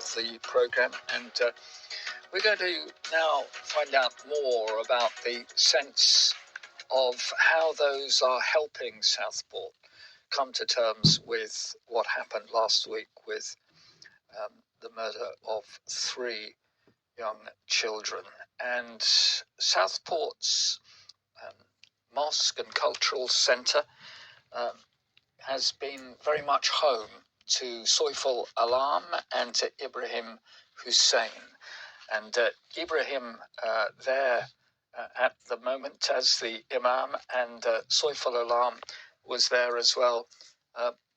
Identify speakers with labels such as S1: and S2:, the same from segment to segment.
S1: of the programme, and we're going to now find out more about the sense of how those are helping Southport come to terms with what happened last week with the murder of 3 young children. And Southport's Mosque and Cultural Centre has been very much home to Soyful Alam and to Ibrahim Hussein. And Ibrahim there at the moment as the Imam, and Soyful Alam was there as well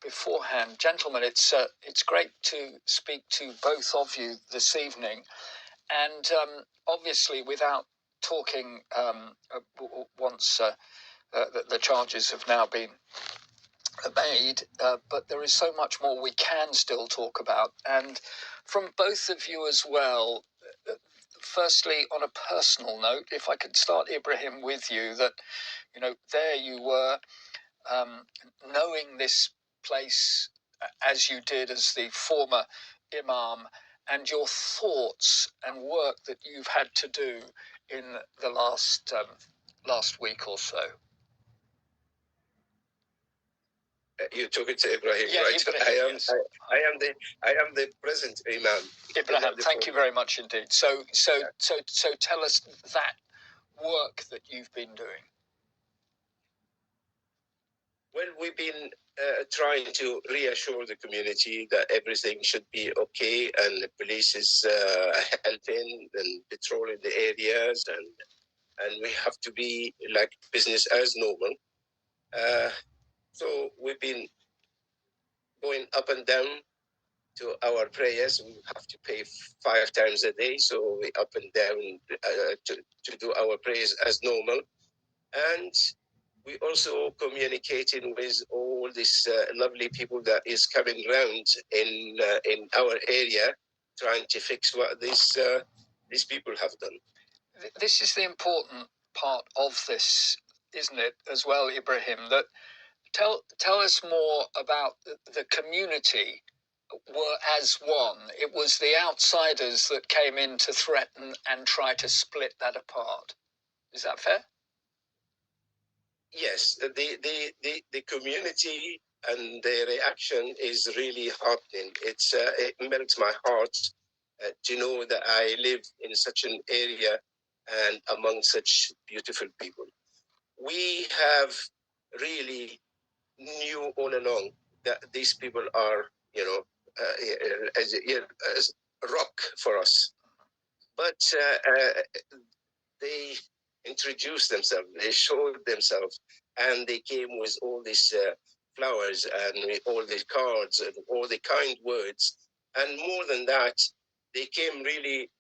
S1: beforehand. Gentlemen, it's great to speak to both of you this evening. And obviously, without talking once the charges have now been made, but there is so much more we can still talk about. And from both of you as well, firstly, on a personal note, if I could start, Ibrahim, with you, that, you know, there you were, knowing this place as you did as the former Imam, and your thoughts and work that you've had to do in the last week or so.
S2: You took it to Ibrahim,
S1: yeah,
S2: right?
S1: Ibrahim, yes.
S2: I am the present Imam.
S1: Ibrahim, thank you very much indeed. So tell us that work that you've been doing.
S2: Well, we've been trying to reassure the community that everything should be okay, and the police is helping and patrolling the areas, and we have to be like business as normal. So we've been going up and down to our prayers. We have to pay 5 times a day, so we up and down to do our prayers as normal. And we also communicating with all these lovely people that is coming around in our area, trying to fix what these people have done.
S1: This is the important part of this, isn't it, as well, Ibrahim? That tell us more about the community were as one. It was the outsiders that came in to threaten and try to split that apart. Is that fair?
S2: Yes, the community and their reaction is really heartening. It melts my heart to know that I live in such an area and among such beautiful people. We have really knew all along that these people are, as rock for us. But they introduced themselves, they showed themselves, and they came with all these flowers and all these cards and all the kind words. And more than that, they came really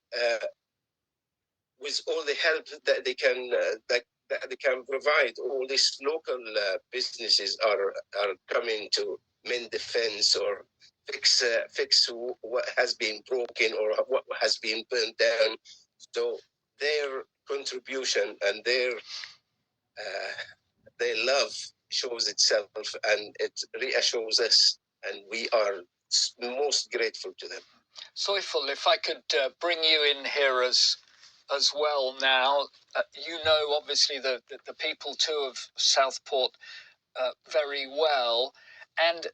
S2: with all the help that they can that they can provide. All these local businesses are coming to mend the fence or fix what has been broken or what has been burned down. So their contribution and their love shows itself, and it reassures us, and we are most grateful to them.
S1: Soyful, if I could bring you in here as well now. You know, obviously, the people too of Southport very well. And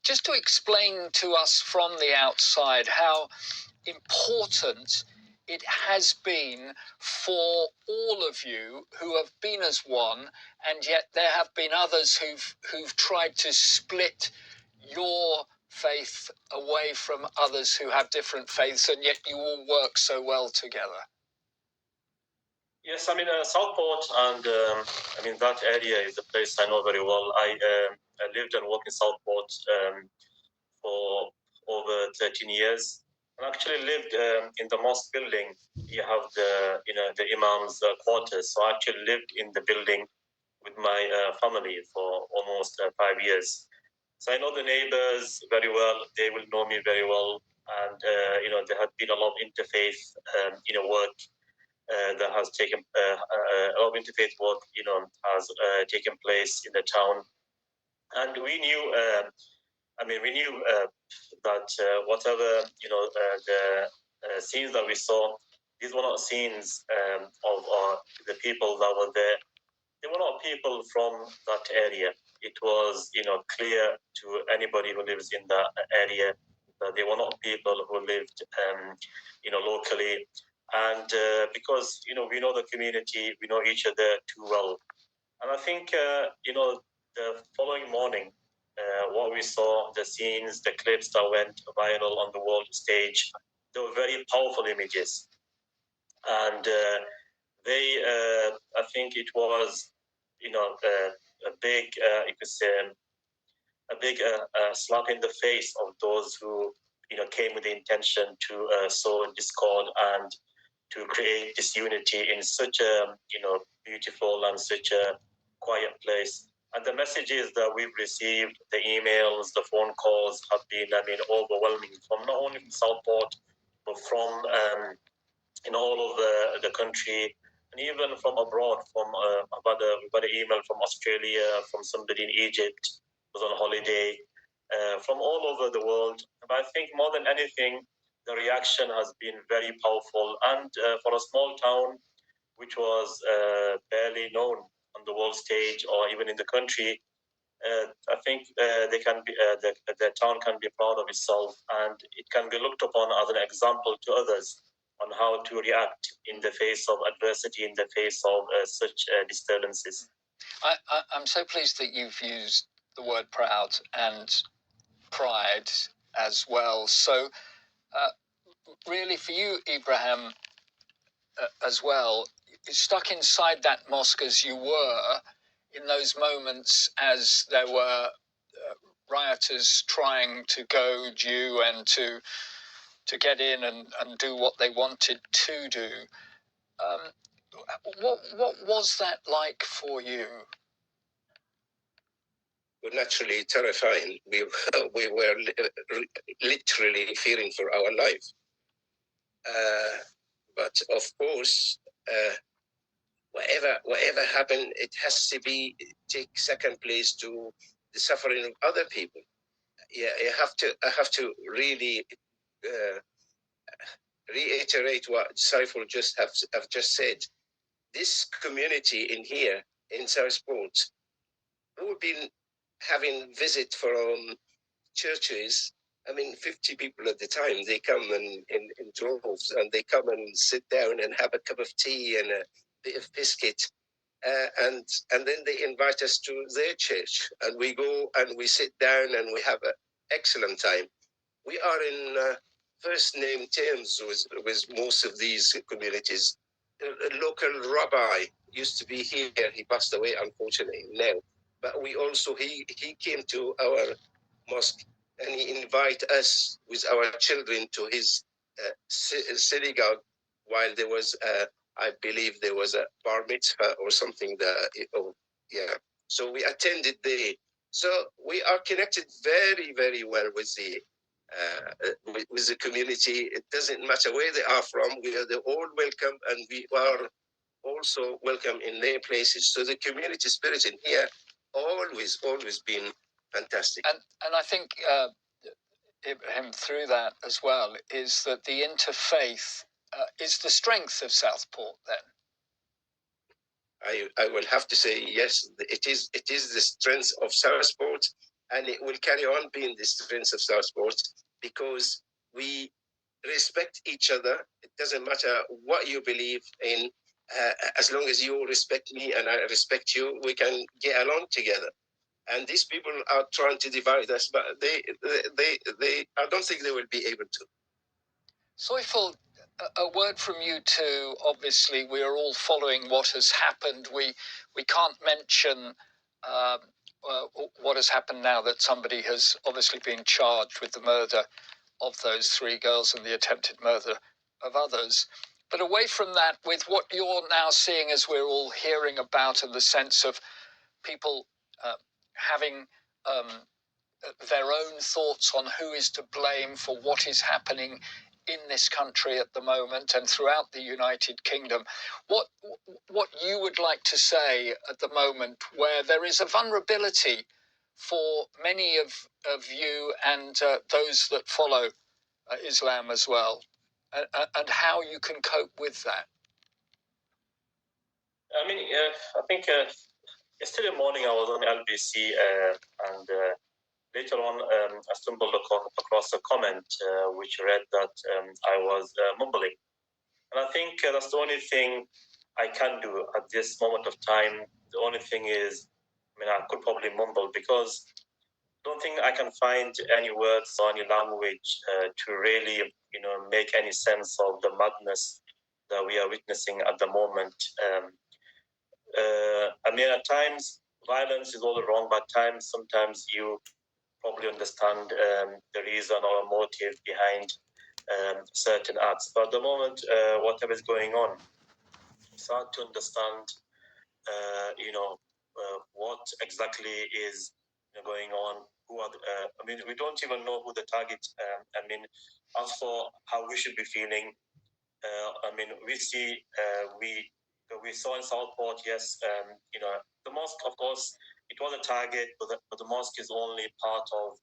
S1: just to explain to us from the outside how important it has been for all of you who have been as one, and yet there have been others who've tried to split your faith away from others who have different faiths, and yet you all work so well together.
S3: Yes, I mean, Southport, and that area is a place I know very well. I lived and worked in Southport for over 13 years. I actually lived in the mosque building. You have the Imam's quarters. So I actually lived in the building with my family for almost 5 years. So I know the neighbors very well. They will know me very well. And, there had been a lot of interfaith, work that has taken, a lot of interfaith work, has taken place in the town. And we knew I mean, we knew that whatever the scenes that we saw, these were not scenes of the people that were there. They were not people from that area. It was, clear to anybody who lives in that area that they were not people who lived, locally. And because, we know the community, we know each other too well. And I think, the following morning, what we saw, the scenes, the clips that went viral on the world stage, they were very powerful images. And I think it was, a big, you could say, a big slap in the face of those who, came with the intention to sow discord and to create disunity in such a, beautiful and such a quiet place. And the messages that we've received, the emails, the phone calls have been, overwhelming from not only from Southport, but from, all over the country, and even from abroad. We got an email from Australia, from somebody in Egypt who was on holiday, from all over the world. But I think more than anything, the reaction has been very powerful. And for a small town, which was barely known on the world stage or even in the country, I think the town can be proud of itself, and it can be looked upon as an example to others on how to react in the face of adversity, in the face of such disturbances.
S1: I'm so pleased that you've used the word proud and pride as well. So, really, for you, Ibrahim, as well, stuck inside that mosque as you were in those moments as there were rioters trying to goad you and to get in and do what they wanted to do. What was that like for you?
S2: Well, naturally terrifying. We were literally fearing for our life. But of course, whatever happened, it has to take second place to the suffering of other people. Yeah, I have to really reiterate what Soyful have just said. This community in here in Southport, we've been having visit from churches. 50 people at the time. They come in droves, and they come and sit down and have a cup of tea and a bit of biscuit, and then they invite us to their church, and we go and we sit down and we have an excellent time. We are in first name terms with most of these communities. A local rabbi used to be here. He passed away, unfortunately, now. But we also, he came to our mosque, and he invited us with our children to his synagogue while there was, I believe there was a bar mitzvah or something. So we attended there. So we are connected very, very well with the community. It doesn't matter where they are from. They're all welcome, and we are also welcome in their places. So the community spirit in here always been fantastic.
S1: And I think Ibrahim, through that as well, is that the interfaith is the strength of Southport then.
S2: I will have to say yes. It is the strength of Southport, and it will carry on being the strength of Southport because we respect each other. It doesn't matter what you believe in, as long as you respect me and I respect you, we can get along together. And these people are trying to divide us, but they I don't think they will be able to.
S1: Soyful, a word from you too. Obviously, we are all following what has happened. We can't mention what has happened now that somebody has obviously been charged with the murder of those 3 girls and the attempted murder of others. But away from that, with what you're now seeing as we're all hearing about, and the sense of people having their own thoughts on who is to blame for what is happening in this country at the moment and throughout the United Kingdom, what you would like to say at the moment where there is a vulnerability for many of you and those that follow Islam as well, and how you can cope with that?
S3: I mean, I think yesterday morning I was on LBC and later on I stumbled across a comment which read that I was mumbling. And I think that's the only thing I can do at this moment of time. The only thing is, I mean, I could probably mumble because I don't think I can find any words or any language to really, make any sense of the madness that we are witnessing at the moment. I mean, at times violence is all wrong, but sometimes you probably understand the reason or motive behind certain acts. But at the moment, whatever is going on, it's hard to understand, what exactly is going on. Who are? I mean, we don't even know who the target. I mean, as for how we should be feeling, I mean, we see we saw in Southport, yes, the mosque, of course, it was a target, but the mosque is only part of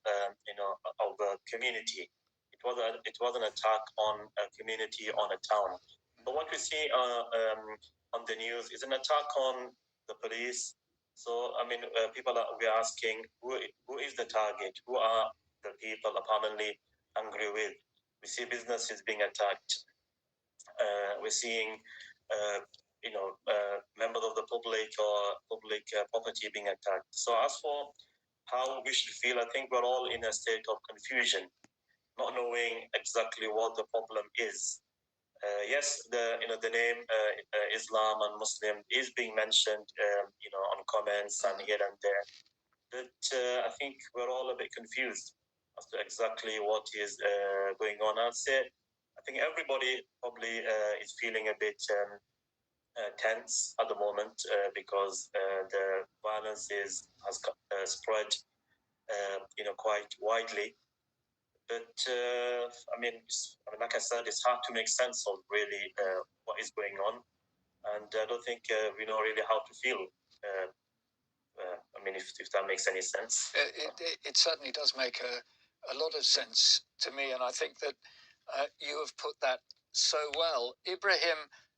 S3: of a community. It was an attack on a community, on a town. But what we see on the news is an attack on the police. So I mean, people we're asking who is the target? Who are the people apparently angry with? We see businesses being attacked. We're seeing, members of the public or public property being attacked. So as for how we should feel, I think we're all in a state of confusion, not knowing exactly what the problem is. Yes, the name Islam and Muslim is being mentioned, on comments and here and there. But I think we're all a bit confused as to exactly what is going on. I'd say I think everybody probably is feeling a bit tense at the moment because the violence has spread, quite widely. But I mean, like I said, it's hard to make sense of really what is going on, and I don't think we know really how to feel. I mean, if that makes any sense.
S1: It certainly does make a lot of sense to me, and I think that you have put that so well. Ibrahim,